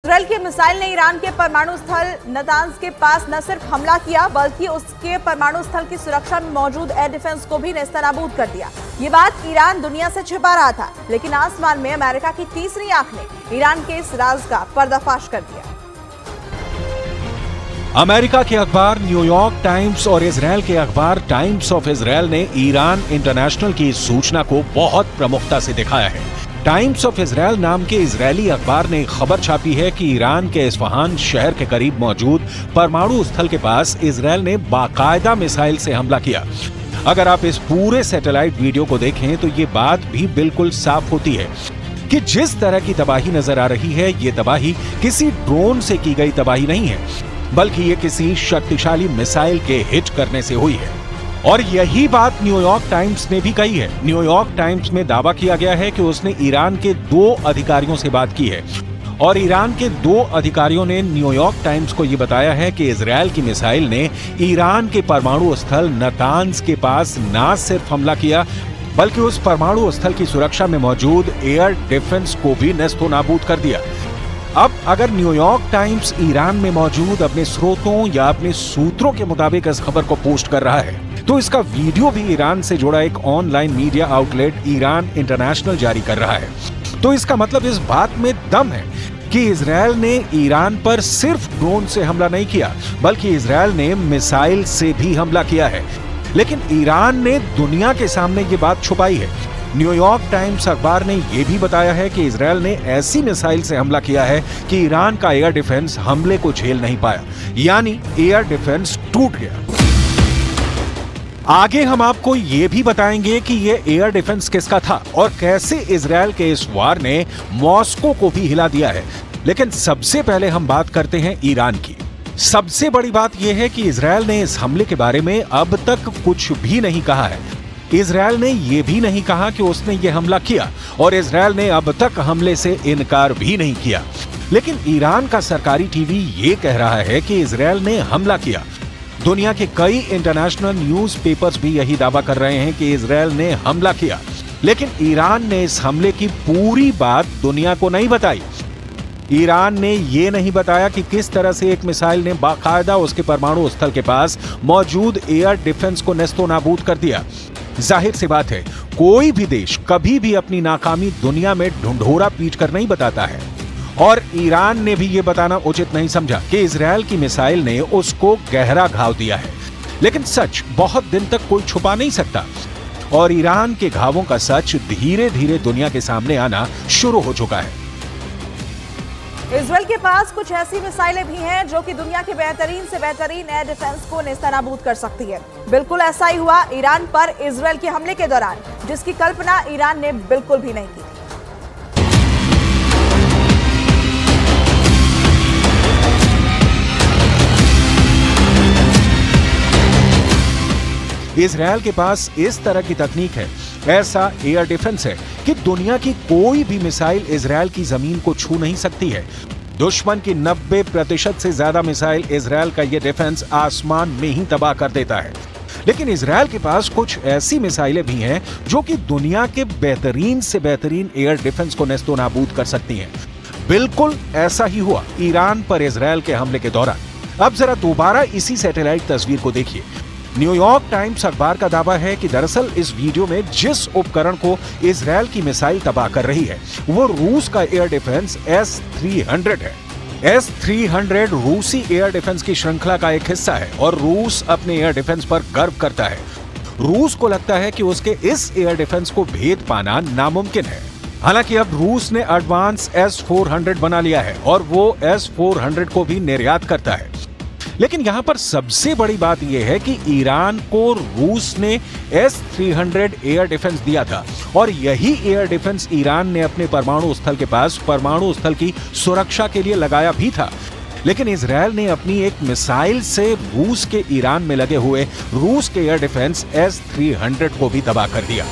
Israel की missile ने Iran के परमाणु स्थल नतांज के पास न सिर्फ हमला किया बल्कि उसके परमाणु स्थल की सुरक्षा में मौजूद एयर डिफेंस को भी नेस्तनाबूद कर दिया। ये बात ईरान दुनिया से छिपा रहा था, लेकिन आसमान में अमेरिका की तीसरी आंख ने ईरान के इस राज का पर्दाफाश कर दिया। अमेरिका के अखबार न्यूयॉर्क टाइम्स और इजरायल के अखबार टाइम्स ऑफ इजरायल ने ईरान इंटरनेशनल की इस सूचना को बहुत प्रमुखता से दिखाया है। टाइम्स ऑफ इजरायल नाम के इजरायली अखबार ने खबर छापी है कि ईरान के इस्फहान शहर के करीब मौजूद परमाणु स्थल के पास इजरायल ने बाकायदा मिसाइल से हमला किया। अगर आप इस पूरे सैटेलाइट वीडियो को देखें तो ये बात भी बिल्कुल साफ होती है कि जिस तरह की तबाही नजर आ रही है, ये तबाही किसी ड्रोन से की गई तबाही नहीं है, बल्कि ये किसी शक्तिशाली मिसाइल के हिट करने से हुई है। और यही बात न्यूयॉर्क टाइम्स ने भी कही है। न्यूयॉर्क टाइम्स में दावा किया गया है कि उसने ईरान के 2 अधिकारियों से बात की है और ईरान के 2 अधिकारियों ने न्यूयॉर्क टाइम्स को यह बताया है कि इजरायल की मिसाइल ने ईरान के परमाणु स्थल नतांज के पास न सिर्फ हमला किया बल्कि उस परमाणु स्थल की सुरक्षा में मौजूद एयर डिफेंस को भी नेस्तनाबूद कर दिया। अब अगर न्यूयॉर्क टाइम्स ईरान में मौजूद अपने स्रोतों या अपने सूत्रों के मुताबिक इस खबर को पोस्ट कर रहा है तो इसका वीडियो भी ईरान से जुड़ा एक online media outlet Iran international जारी कर रहा है। तो इसका मतलब इस बात में दम है कि इजरायल ने ईरान पर सिर्फ ड्रोन से हमला नहीं किया बल्कि इजरायल ने मिसाइल से भी हमला किया है। लेकिन ईरान ने दुनिया के सामने ये बात छुपाई है। न्यूयॉर्क टाइम्स अखबार ने यह भी बताया है कि इजरायल ने ऐसी मिसाइल से हमला किया है कि ईरान का एयर डिफेंस हमले को झेल नहीं पाया, यानी एयर डिफेंस टूट गया। आगे हम आपको ये भी बताएंगे कि ये एयर डिफेंस किसका था और कैसे इजरायल के इस वार ने मॉस्को को भी हिला दिया है। लेकिन सबसे पहले हम बात करते हैं ईरान की। सबसे बड़ी बात यह है कि इजरायल ने इस हमले के बारे में अब तक कुछ भी नहीं कहा है। इजरायल ने यह भी नहीं कहा कि उसने ये हमला किया और इजरायल ने अब तक हमले से इनकार भी नहीं किया। लेकिन ईरान का सरकारी टीवी ये कह रहा है कि इजरायल ने हमला किया। दुनिया के कई इंटरनेशनल न्यूज़पेपर्स भी यही दावा कर रहे हैं कि इजरायल ने हमला किया, लेकिन ईरान ने इस हमले की पूरी बात दुनिया को नहीं बताई। ईरान ने ये नहीं बताया कि किस तरह से एक मिसाइल ने बाकायदा उसके परमाणु स्थल के पास मौजूद एयर डिफेंस को नेस्तनाबूद कर दिया। जाहिर सी बात है, कोई भी देश कभी भी अपनी नाकामी दुनिया में ढुंढोरा पीट कर नहीं बताता है और ईरान ने भी ये बताना उचित नहीं समझा कि इजरायल की मिसाइल ने उसको गहरा घाव दिया है। लेकिन सच बहुत दिन तक कोई छुपा नहीं सकता और ईरान के घावों का सच धीरे धीरे दुनिया के सामने आना शुरू हो चुका है। इजरायल के पास कुछ ऐसी मिसाइलें भी हैं जो कि दुनिया के बेहतरीन से बेहतरीन एयर डिफेंस को नेस्तनाबूद कर सकती है। बिल्कुल ऐसा ही हुआ ईरान पर इजरायल के हमले के दौरान, जिसकी कल्पना ईरान ने बिल्कुल भी नहीं की। इजरायल के पास इस तरह की तकनीक है, ऐसा एयर डिफेंस है कि दुनिया की कोई भी मिसाइल इजरायल की जमीन को छू नहीं सकती है। दुश्मन की 90% से ज्यादा मिसाइल इजरायल का ये डिफेंस आसमान में ही तबाह कर देता है। लेकिन इजरायल के पास कुछ ऐसी मिसाइलें भी हैं जो कि दुनिया के बेहतरीन से बेहतरीन एयर डिफेंस को नेस्तनाबूद कर सकती हैं। बिल्कुल ऐसा ही हुआ ईरान पर इजरायल के हमले के दौरान। अब जरा दोबारा इसी सैटेलाइट तस्वीर को देखिए। न्यूयॉर्क टाइम्स अखबार का दावा है कि दरअसल इस वीडियो में जिस उपकरण को इजरायल की मिसाइल तबाह कर रही है वो रूस का एयर डिफेंस S-300 है। S-300 रूसी एयर डिफेंस की श्रृंखला का एक हिस्सा है और रूस अपने एयर डिफेंस पर गर्व करता है। रूस को लगता है कि उसके इस एयर डिफेंस को भेद पाना नामुमकिन है। हालांकि अब रूस ने एडवांस S-400 बना लिया है और वो S-400 को भी निर्यात करता है। लेकिन यहां पर सबसे बड़ी बात यह है कि ईरान को रूस ने S-300 एयर डिफेंस दिया था और यही एयर डिफेंस ईरान ने अपने परमाणु स्थल के पास परमाणु स्थल की सुरक्षा के लिए लगाया भी था। लेकिन इजरायल ने अपनी एक मिसाइल से रूस के ईरान में लगे हुए रूस के एयर डिफेंस S-300 को भी तबाह कर दिया।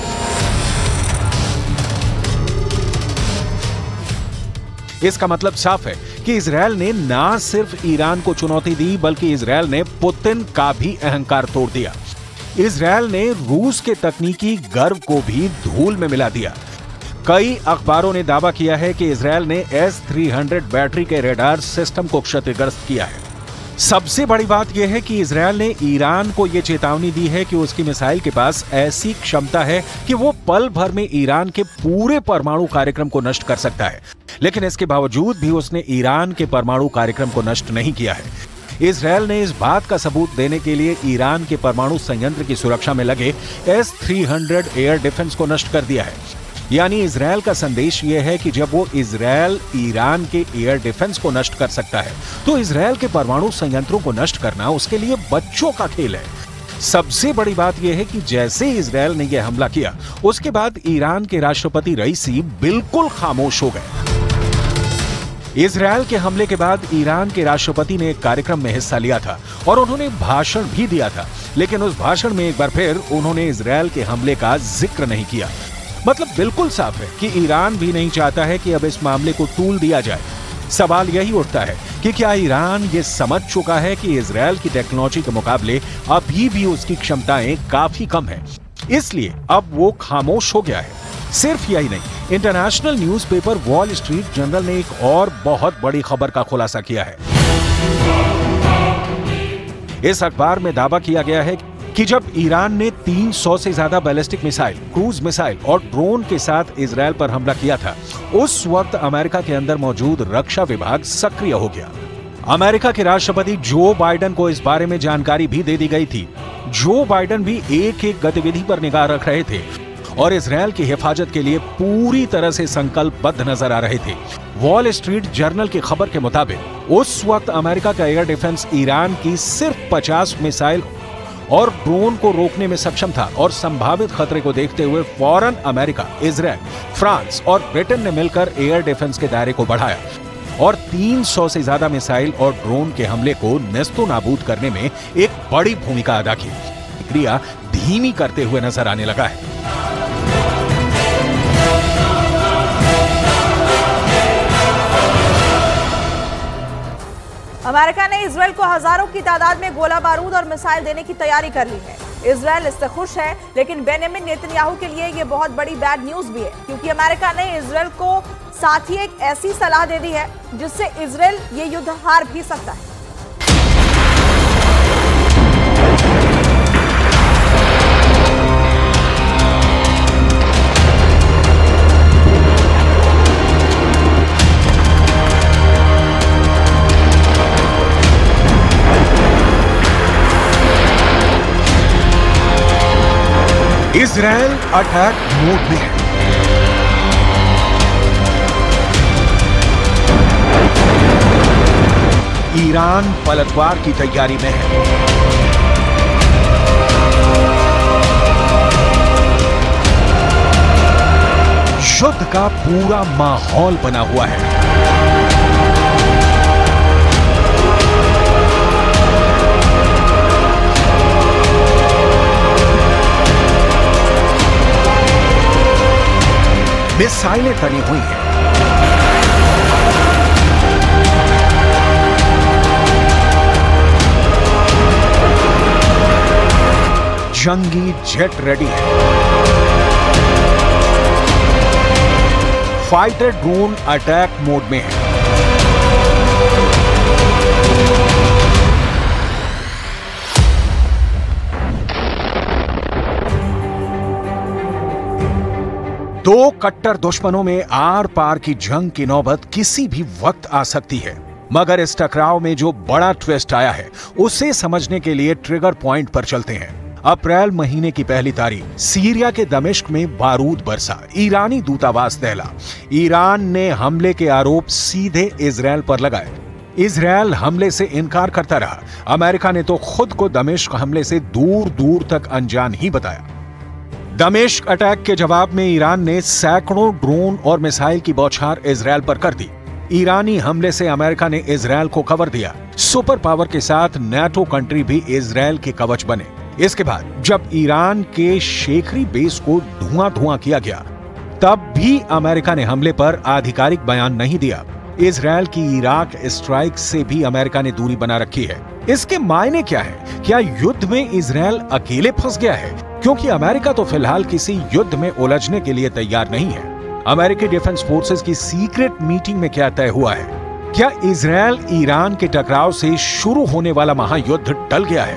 इसका मतलब साफ है कि इजरायल ने ना सिर्फ ईरान को चुनौती दी बल्कि इजरायल ने पुतिन का भी अहंकार तोड़ दिया। इजरायल ने रूस के तकनीकी गर्व को भी धूल में मिला दिया। कई अखबारों ने दावा किया है कि इजरायल ने S-300 बैटरी के रडार सिस्टम को क्षतिग्रस्त किया है। सबसे बड़ी बात यह है कि इजरायल ने ईरान को यह चेतावनी दी है कि उसकी मिसाइल के पास ऐसी क्षमता है कि वो पल भर में ईरान के पूरे परमाणु कार्यक्रम को नष्ट कर सकता है, लेकिन इसके बावजूद भी उसने ईरान के परमाणु कार्यक्रम को नष्ट नहीं किया है। इजरायल ने इस बात का सबूत देने के लिए ईरान के परमाणु संयंत्र की सुरक्षा में लगे S-300 एयर डिफेंस को नष्ट कर दिया है। यानी इजरायल का संदेश यह है कि जब वो इजरायल ईरान के एयर डिफेंस को नष्ट कर सकता है, तो इजरायल के परमाणु संयंत्रों को नष्ट करना उसके लिए बच्चों का खेल है। सबसे बड़ी बात यह है कि जैसे इजरायल ने यह हमला किया, उसके बाद ईरान के राष्ट्रपति रईसी बिल्कुल खामोश हो गए। इजरायल के हमले के बाद ईरान के राष्ट्रपति ने एक कार्यक्रम में हिस्सा लिया था और उन्होंने भाषण भी दिया था, लेकिन उस भाषण में एक बार फिर उन्होंने इजरायल के हमले का जिक्र नहीं किया। मतलब बिल्कुल साफ है कि ईरान भी नहीं चाहता है कि अब इस मामले को टूल दिया जाए। सवाल यही उठता है कि क्या ईरान ये समझ चुका है कि इजरायल की टेक्नोलॉजी के मुकाबले अभी भी उसकी क्षमताएं काफी कम है, इसलिए अब वो खामोश हो गया है। सिर्फ यही नहीं, international newspaper wall street journal ने एक और बहुत बड़ी खबर का खुलासा किया है। इस अखबार में दावा किया गया है कि जब ईरान ने 300 से ज्यादा बैलिस्टिक मिसाइल, क्रूज मिसाइल और ड्रोन के साथ इजरायल पर हमला किया था, उस वक्त अमेरिका के अंदर मौजूद रक्षा विभाग सक्रिय हो गया। अमेरिका के राष्ट्रपति जो बाइडेन को इस बारे में जानकारी भी दे दी गई थी। जो बाइडेन भी एक एक गतिविधि पर निगाह रख रहे थे और इजरायल की हिफाजत के लिए पूरी तरह से संकल्पबद्ध नजर आ रहे थे। वॉल स्ट्रीट जर्नल की खबर के मुताबिक उस वक्त अमेरिका का एयर डिफेंस ईरान की सिर्फ 50 मिसाइल और ड्रोन को रोकने में सक्षम था और संभावित खतरे को देखते हुए फौरन अमेरिका, इजरायल, फ्रांस और ब्रिटेन ने मिलकर एयर डिफेंस के दायरे को बढ़ाया और 300 से ज्यादा मिसाइल और ड्रोन के हमले को नेस्तोनाबूद करने में एक बड़ी भूमिका अदा की। प्रक्रिया धीमी करते हुए नजर आने लगा है। अमेरिका ने इजरायल को हजारों की तादाद में गोला बारूद और मिसाइल देने की तैयारी कर ली है। इजरायल इससे खुश है, लेकिन बेंजामिन नेतन्याहू के लिए यह बहुत बड़ी बैड न्यूज भी है, क्योंकि अमेरिका ने इजरायल को साथ ही एक ऐसी सलाह दे दी है जिससे इजरायल ये युद्ध हार भी सकता है। इजरायल अटैक मोड में है। ईरान पलटवार की तैयारी में है। युद्ध का पूरा माहौल बना हुआ है। मिसाइलें तनी हुई हैं। जंगी जेट रेडी है। फाइटर ड्रोन अटैक मोड में है। दो कट्टर दुश्मनों में आर पार की जंग की नौबत किसी भी वक्त आ सकती है, मगर इस टकराव में जो बड़ा ट्विस्ट आया है उसे समझने के लिए ट्रिगर पॉइंट पर चलते हैं। अप्रैल महीने की पहली तारीख सीरिया के दमिश्क में बारूद बरसा, ईरानी दूतावास दहला। ईरान ने हमले के आरोप सीधे इजरायल पर लगाए। इजरायल हमले से इनकार करता रहा। अमेरिका ने तो खुद को दमिश्क हमले से दूर दूर तक अनजान ही बताया। दमिश्क अटैक के जवाब में ईरान ने सैकड़ों ड्रोन और मिसाइल की बौछार इजरायल पर कर दी। ईरानी हमले से अमेरिका ने इजरायल को कवर दिया। सुपर पावर के साथ नाटो कंट्री भी इजरायल के कवच बने। इसके बाद जब ईरान के शेखरी बेस को धुआं किया गया, तब भी अमेरिका ने हमले पर आधिकारिक बयान नहीं दिया। इजरायल की इराक स्ट्राइक से भी अमेरिका ने दूरी बना रखी है। इसके मायने क्या है? क्या युद्ध में इजरायल अकेले फंस गया है? क्योंकि अमेरिका तो फिलहाल किसी युद्ध में उलझने के लिए तैयार नहीं है। अमेरिकी डिफेंस फोर्सेस की सीक्रेट मीटिंग में क्या तय हुआ है? क्या इजरायल ईरान के टकराव से शुरू होने वाला महायुद्ध टल गया है?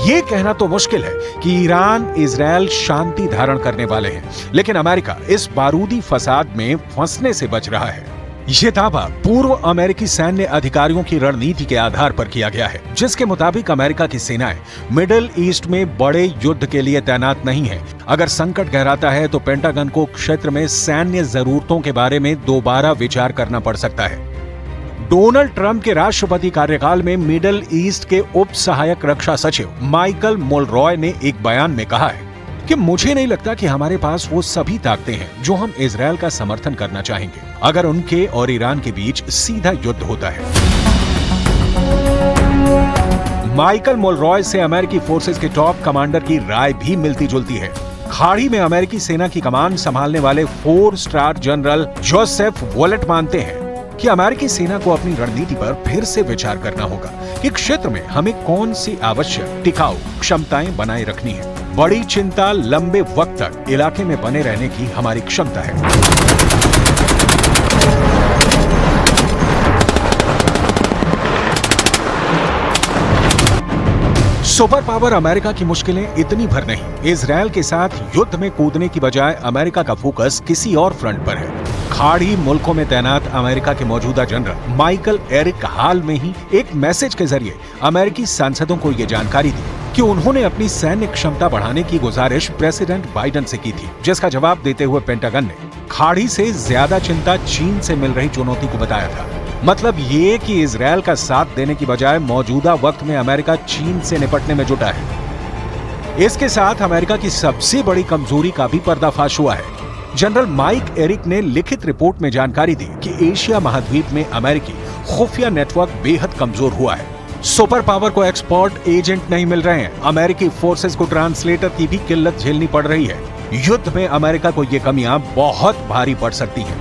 ये कहना तो मुश्किल है कि ईरान इजरायल शांति धारण करने वाले हैं, लेकिन अमेरिका इस बारूदी फसाद में फंसने से बच रहा है। ये दावा पूर्व अमेरिकी सैन्य अधिकारियों की रणनीति के आधार पर किया गया है, जिसके मुताबिक अमेरिका की सेनाएं मिडिल ईस्ट में बड़े युद्ध के लिए तैनात नहीं है। अगर संकट गहराता है तो पेंटागन को क्षेत्र में सैन्य जरूरतों के बारे में दोबारा विचार करना पड़ सकता है। डोनाल्ड ट्रंप के राष्ट्रपति कार्यकाल में मिडिल ईस्ट के उप सहायक रक्षा सचिव माइकल मुलरॉय ने एक बयान में कहा है कि मुझे नहीं लगता कि हमारे पास वो सभी ताकतें हैं जो हम इजरायल का समर्थन करना चाहेंगे अगर उनके और ईरान के बीच सीधा युद्ध होता है। माइकल मुलरॉय से अमेरिकी फोर्सेस के टॉप कमांडर की राय भी मिलती जुलती है। खाड़ी में अमेरिकी सेना की कमान संभालने वाले 4 स्टार जनरल जोसेफ वॉलेट मानते हैं कि अमेरिकी सेना को अपनी रणनीति पर फिर से विचार करना होगा कि क्षेत्र में हमें कौन सी आवश्यक टिकाऊ क्षमताएं बनाए रखनी है। बड़ी चिंता लंबे वक्त तक इलाके में बने रहने की हमारी क्षमता है। सुपर पावर अमेरिका की मुश्किलें इतनी भर नहीं। इजरायल के साथ युद्ध में कूदने की बजाय अमेरिका का फोकस किसी और फ्रंट पर है। खाड़ी मुल्कों में तैनात अमेरिका के मौजूदा जनरल माइकल एरिक हाल में ही एक मैसेज के जरिए अमेरिकी सांसदों को यह जानकारी दी कि उन्होंने अपनी सैन्य क्षमता बढ़ाने की गुजारिश प्रेसिडेंट बाइडेन से की थी, जिसका जवाब देते हुए पेंटागन ने खाड़ी से ज्यादा चिंता चीन से मिल रही चुनौती को बताया था। मतलब ये कि इजरायल का साथ देने की बजाय मौजूदा वक्त में अमेरिका चीन से निपटने में जुटा है। इसके साथ अमेरिका की सबसे बड़ी कमजोरी का भी पर्दाफाश हुआ है। जनरल माइक एरिक ने लिखित रिपोर्ट में जानकारी दी कि एशिया महाद्वीप में अमेरिकी खुफिया नेटवर्क बेहद कमजोर हुआ है। सुपर पावर को एक्सपर्ट एजेंट नहीं मिल रहे हैं। अमेरिकी फोर्सेस को ट्रांसलेटर की भी किल्लत झेलनी पड़ रही है। युद्ध में अमेरिका को ये कमियां बहुत भारी पड़ सकती हैं।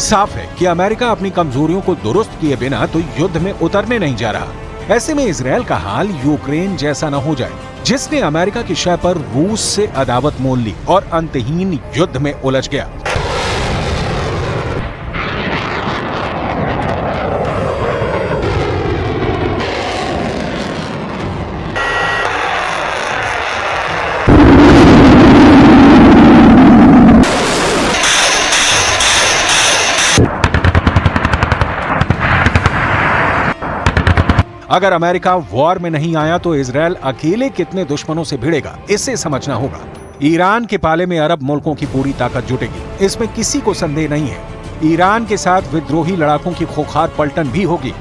साफ है कि अमेरिका अपनी कमजोरियों को दुरुस्त किए बिना तो युद्ध में उतरने नहीं जा रहा। ऐसे में इजरायल का हाल यूक्रेन जैसा न हो जाए, जिसने अमेरिका की शय पर रूस से अदावत मोल ली और अंतहीन युद्ध में उलझ गया। अगर अमेरिका वॉर में नहीं आया तो इजरायल अकेले कितने दुश्मनों से भिड़ेगा, इसे समझना होगा। ईरान के पाले में अरब मुल्कों की पूरी ताकत जुटेगी, इसमें किसी को संदेह नहीं है। ईरान के साथ विद्रोही लड़ाकों की खोखार पलटन भी होगी।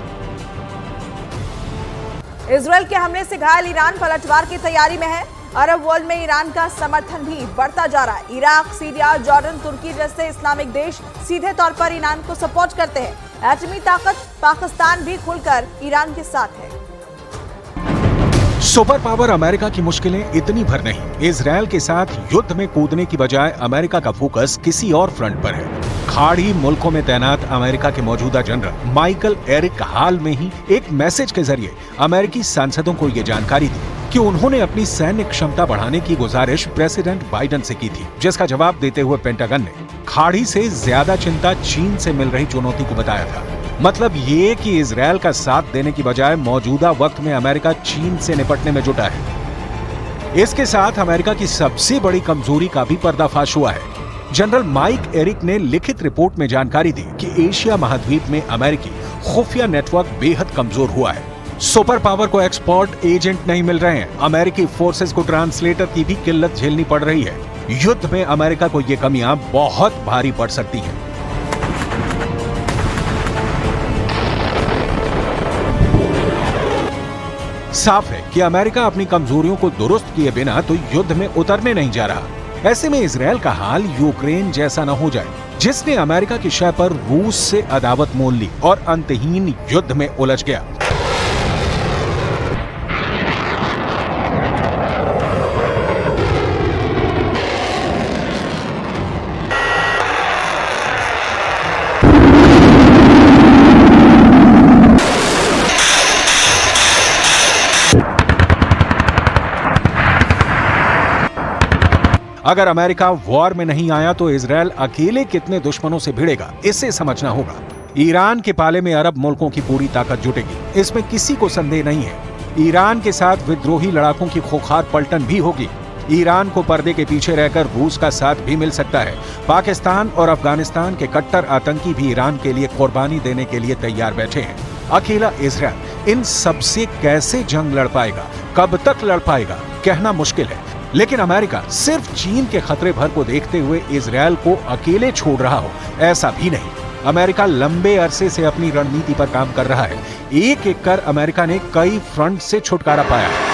इजरायल के हमले से घायल ईरान पलटवार की तैयारी में है। अरब वर्ल्ड में ईरान का समर्थन भी बढ़ता जा रहा है। इराक, सीरिया, जॉर्डन, तुर्की जैसे इस्लामिक देश सीधे तौर पर ईरान को सपोर्ट करते हैं। एटमी ताकत पाकिस्तान भी खुलकर ईरान के साथ है। सुपर पावर अमेरिका की मुश्किलें इतनी भर नहीं। इजरायल के साथ युद्ध में कूदने की बजाय अमेरिका का फोकस किसी और फ्रंट पर है। खाड़ी मुल्कों में तैनात अमेरिका के मौजूदा जनरल माइकल एरिक हाल में ही एक मैसेज के जरिए अमेरिकी सांसदों को यह जानकारी दी कि उन्होंने अपनी सैन्य क्षमता बढ़ाने की गुजारिश प्रेसिडेंट बाइडेन से की थी, जिसका जवाब देते हुए पेंटागन ने खाड़ी से ज्यादा चिंता चीन से मिल रही चुनौती को बताया था। मतलब ये कि इजरायल का साथ देने की बजाय मौजूदा वक्त में अमेरिका चीन से निपटने में जुटा है। इसके साथ अमेरिका की सबसे बड़ी कमजोरी का भी पर्दाफाश हुआ है। जनरल माइक एरिक ने लिखित रिपोर्ट में जानकारी दी कि एशिया महाद्वीप में अमेरिकी खुफिया नेटवर्क बेहद कमजोर हुआ है। सुपर पावर को एक्सपर्ट एजेंट नहीं मिल रहे हैं। अमेरिकी फोर्सेस को ट्रांसलेटर की भी किल्लत झेलनी पड़ रही है। युद्ध में अमेरिका को ये कमियां बहुत भारी पड़ सकती हैं। साफ है कि अमेरिका अपनी कमजोरियों को दुरुस्त किए बिना तो युद्ध में उतरने नहीं जा रहा। ऐसे में इजरायल का हाल यूक्रेन जैसा न हो जाए, जिसने अमेरिका की शय पर रूस से अदावत मोल ली और अंतहीन युद्ध में उलझ गया। अगर अमेरिका वॉर में नहीं आया तो इजराइल अकेले कितने दुश्मनों से भिड़ेगा, इसे समझना होगा। ईरान के पाले में अरब मुल्कों की पूरी ताकत जुटेगी, इसमें किसी को संदेह नहीं है। ईरान के साथ विद्रोही लड़ाकों की खोखार पलटन भी होगी। ईरान को पर्दे के पीछे रहकर रूस का साथ भी मिल सकता है। पाकिस्तान और अफगानिस्तान के कट्टर आतंकी भी ईरान के लिए कुर्बानी देने के लिए तैयार बैठे हैं। अकेला इजराइल इन सबसे कैसे जंग लड़ पाएगा, कब तक लड़ पाएगा, कहना मुश्किल है। लेकिन अमेरिका सिर्फ चीन के खतरे भर को देखते हुए इजराइल को अकेले छोड़ रहा हो, ऐसा भी नहीं। अमेरिका लंबे अरसे से अपनी रणनीति पर काम कर रहा है। एक एक कर अमेरिका ने कई फ्रंट से छुटकारा पाया है।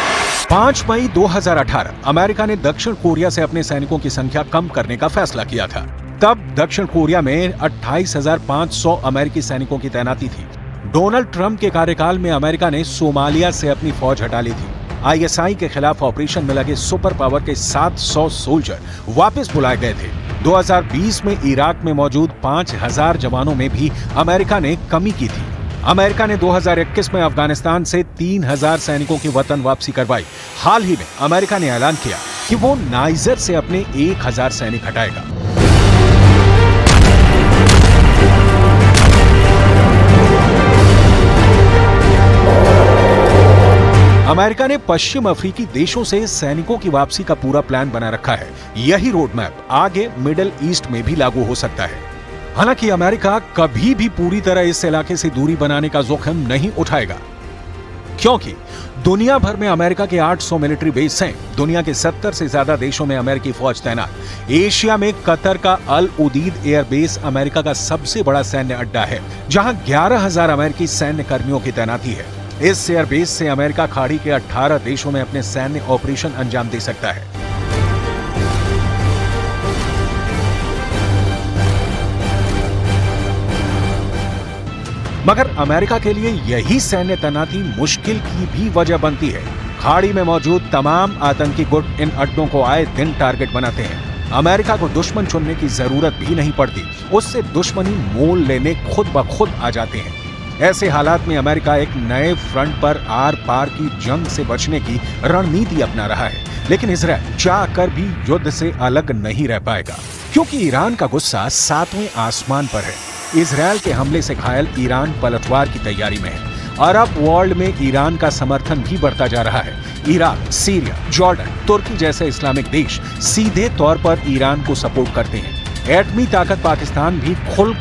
5 मई 2018 अमेरिका ने दक्षिण कोरिया से अपने सैनिकों की संख्या कम करने का फैसला किया था। तब दक्षिण कोरिया में 28,500 अमेरिकी सैनिकों की तैनाती थी। डोनाल्ड ट्रंप के कार्यकाल में अमेरिका ने सोमालिया से अपनी फौज हटा ली थी। ISI के खिलाफ ऑपरेशन में लगे सुपर पावर के 700 सोल्जर वापस बुलाए गए थे। 2020 में इराक में मौजूद 5,000 जवानों में भी अमेरिका ने कमी की थी। अमेरिका ने 2021 में अफगानिस्तान से 3,000 सैनिकों की वतन वापसी करवाई। हाल ही में अमेरिका ने ऐलान किया कि वो नाइजर से अपने 1,000 सैनिक हटाएगा। अमेरिका ने पश्चिम अफ्रीकी देशों से सैनिकों की वापसी का पूरा प्लान बना रखा है। यही रोड मैप आगे मिडिल ईस्ट में भी लागू हो सकता है। हालांकि अमेरिका कभी भी पूरी तरह इस इलाके से दूरी बनाने का जोखिम नहीं उठाएगा, क्योंकि दुनिया भर में अमेरिका के 800 मिलिट्री बेस हैं। दुनिया के 70 से ज्यादा देशों में अमेरिकी फौज तैनात। एशिया में कतर का अल उदीद एयरबेस अमेरिका का सबसे बड़ा सैन्य अड्डा है, जहां 11,000 अमेरिकी सैन्य कर्मियों की तैनाती है। इस एयरबेस से अमेरिका खाड़ी के 18 देशों में अपने सैन्य ऑपरेशन अंजाम दे सकता है। मगर अमेरिका के लिए यही सैन्य तैनाती मुश्किल की भी वजह बनती है। खाड़ी में मौजूद तमाम आतंकी गुट इन अड्डों को आए दिन टारगेट बनाते हैं। अमेरिका को दुश्मन चुनने की जरूरत भी नहीं पड़ती, उससे दुश्मनी मोल लेने खुद ब खुद आ जाते हैं। ऐसे हालात में अमेरिका एक नए फ्रंट पर आर पार की जंग से बचने की रणनीति अपना रहा है। लेकिन इजराइल चाह कर भी युद्ध से अलग नहीं रह पाएगा, क्योंकि ईरान का गुस्सा 7वें आसमान पर है। इजराइल के हमले से घायल ईरान पलटवार की तैयारी में है। अरब वर्ल्ड में ईरान का समर्थन भी बढ़ता जा रहा है। इराक, सीरिया, जॉर्डन, तुर्की जैसे इस्लामिक देश सीधे तौर पर ईरान को सपोर्ट करते हैं। एटमी ताकत पाकिस्तान भी खुल